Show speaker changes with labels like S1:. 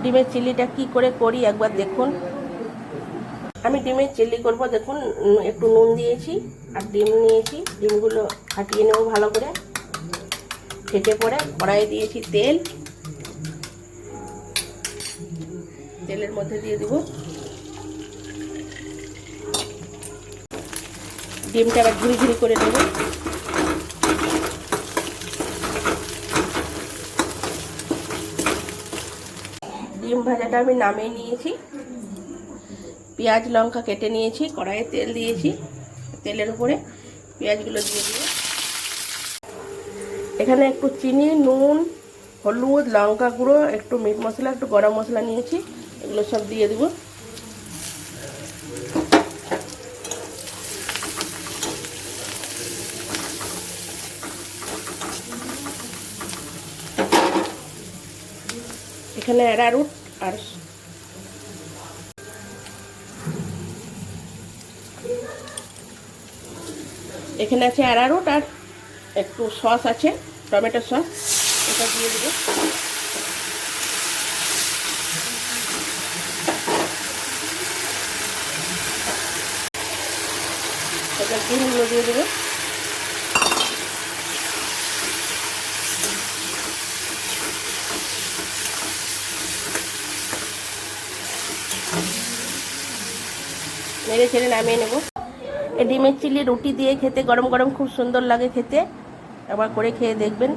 S1: ডিমের চিল্লিটা কি করে করি একবার দেখুন। আমি ডিমের চিল্লি করব। দেখুন, একটু নুন দিয়েছি আর ডিম নিয়েছি। ডিমগুলো ফাটিয়ে নেব ভালো করে। ফেটে পড়ে কড়াইয়ে দিয়েছি তেল। তেলের মধ্যে দিয়ে দেব ডিমটা। আবার ঝুরি ঝুরি করে নেব। ডিম ভাজাটা আমি নামিয়ে নিয়েছি। পেঁয়াজ লঙ্কা কেটে নিয়েছি। কড়াইয়ে তেল দিয়েছি। তেলের উপরে পেঁয়াজগুলো দিয়ে দেব। এখানে একটু চিনি, নুন, হলুদ, লঙ্কা গুঁড়ো, একটু মিট মশলা, একটু গরম মশলা নিয়েছি। এগুলো সব দিয়ে দেব। এখানে অ্যারারুট আর এখানে আছে অ্যারারুট আর একটু সস আছে, টমেটো সস। এটা দিয়ে দেব। এটা ডিমগুলো দিয়ে দেবো। নেড়ে ছেড়ে নামিয়ে নেব। এই ডিমের চিলি রুটি দিয়ে খেতে গরম গরম খুব সুন্দর লাগে খেতে। একবার করে খেয়ে দেখবেন।